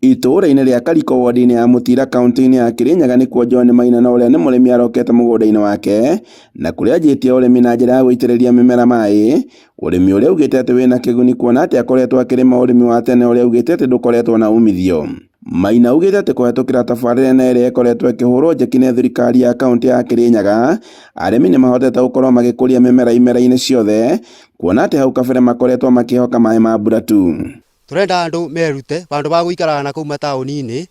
Itũũra-inĩ rĩa Kariko ward-inĩ ya Mutira kaunti-inĩ ya Kirinyaga nĩkuo John Maina na ũrĩa nĩ mũrĩmi arokete mũgũnda-inĩ wake na kũrĩa anjĩtie ũrĩmi na njĩra ya gũitĩrĩria mĩmera maĩ, ũrĩmi ũrĩa augĩte atĩ wĩna kĩguni kuona atĩ akoretwo akĩrĩma ũrĩmi wa tene ũrĩa augĩte atĩ ndũkoretwo na umithio. Maina augĩte atĩ kũhetũkĩra tabarĩra na ĩrĩa ĩkoretwo ĩkĩhũrwo njeki nĩ thirikari ya kaunti ya Kirinyaga, arĩmi nĩ mahotete gũkorwo magĩkũria mĩmera imera-inĩ ciothe kuona atĩ hau kabere makoretwo makĩhoka maĩ ma mbura tu. Turenda andu merute bandu ba guikara na kuu mataũni-inĩ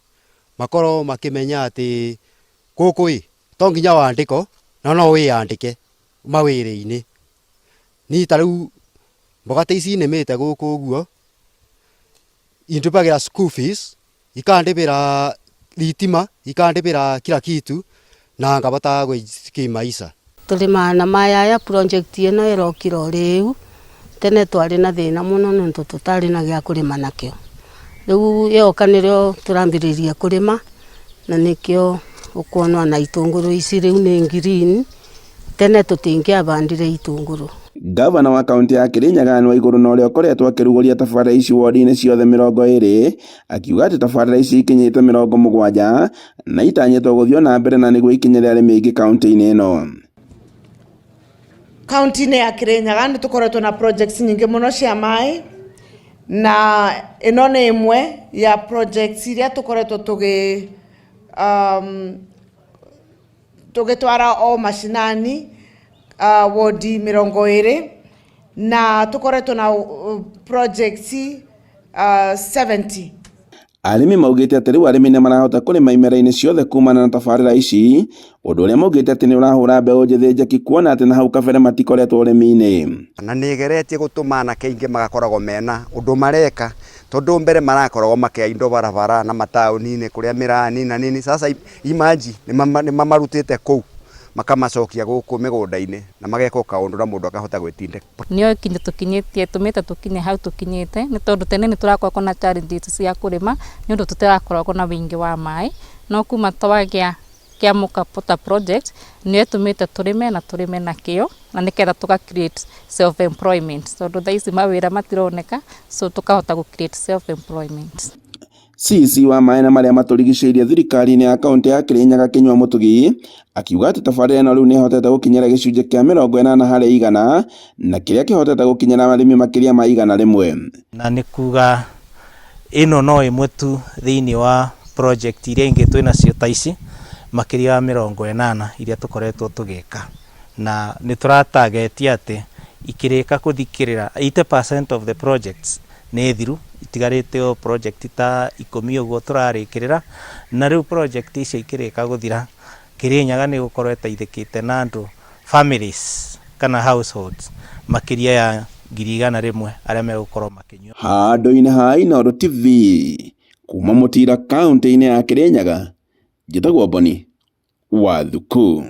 makorwo makimenya ati guku to nginya wandĩko no wĩyandĩke mawĩra-inĩ. Ni ta rĩu mboga ta ici nĩmĩte gũkũ ũguo indũpagĩra school fees, ikandĩhĩra thitima, ikandĩhĩra kila kitu na ngabota gwĩkimaisha. Tũrĩmaga na mayaya project ĩno ĩrokira rĩu. Tene twarĩ na thĩna mũno nĩũndũ tũtarĩ na gĩa kũrĩma nakĩo. Rĩu yoka nĩrĩo tũrambĩrĩria kũrĩma na nĩkĩo ũkuona na itũngũrũ ici rĩu nĩ green. Tene tũtingĩahandire itũngũrũ. Gavana wa kaunti ya Kirinyaga Anne Waigũrũ na ũrĩa ũkoretwo akĩrugũria tabarĩra ici ward-inĩ ciothe 20 akiuga atĩ tabarĩra ici ikinyĩte 70 na itanyĩtwo gũthiĩ na mbere na nĩguo ikinyĩre arĩmi aingĩ kaunti-inĩ ĩno. Kaunti-inĩ ya Kirinyaga nĩ tũkoretwo na projects nyingĩ mũno cia maĩ na ĩno nĩ ĩmwe ya projects iria tũkoretwo tũgĩtwara o mashinani ward 20 na tũkoretwo na projects 70. Arĩmi maugĩte atĩ rĩu arĩmi nĩ marahota kũrĩma imera-inĩ ciothe kumana na tabarĩra ici, ũndũ ũrĩa maugĩte atĩ nĩ ũrahũra mbeũ njĩthĩ njeki kuona atĩ na hau kabere matikoretwo ũrĩmi-inĩ. Na nĩ geretie gũtũma anake aingĩ magakoragwo mena ũndũ mareka tondũ mbere marakoragwo makĩoya indo barabara na mataũni-inĩ kũrĩa mĩrani na nini. Sasa imaji nĩ mamarutĩte kũu makamacokia gũkũ mĩgũnda-inĩ na mageka kaũndũ na mũndũ akahota gwĩtindĩka. Nĩo kinyi tũkinyĩtie tũmĩte tũkinye hau tũkinyĩte nĩ tondũ tene nĩ tũrakoragwo na challenges cia kũrĩma nĩ ũndũ tũtirakoragwo na wĩingĩ wa maĩ, no kuma twagĩa kĩamũka Pota project nĩyo tũmĩte tũrĩme na tũrĩme na kĩo na nĩgetha tũka create self employment tondũ thaa ici mawĩra matironeka, so tũkahota gũ create self employment. CC wa maĩ na marĩa matũrigicĩirie thirikari-inĩ ya kaunti ya Kirinyaga Kinyua Mũtugi akiuga atĩ tabarĩra ĩno rĩu nĩ ĩhotete gũkinyĩra gĩcunjĩ kĩa 80 harĩ 100 na kĩrĩa kĩhotete gũkinyĩra arĩmi makĩria ma 100. Na nĩ kuga ĩno no ĩmwe tu thĩinĩ wa project iria ingĩ twĩnacio ta ici makĩria ya 80 iria tũkoretwo tũgĩka, na nĩ tũratagetia atĩ ikĩrĩka kũthikĩrĩra 80% of the projects nĩ thiru, itigarĩte o project ta 10 ũguo tũrarĩkĩrĩra, na rĩu project icio ikĩrĩka gũthira Kirinyaga nĩ gũkorwo ĩteithĩkĩte na andũ families kana households makĩria ya 100,000 arĩa megũkorwo makĩnyua. Handũ-inĩ ha Inooro TV kuma Mutira kaunti-inĩ ya Kirinyaga, njĩtagwo Boni Wathuku.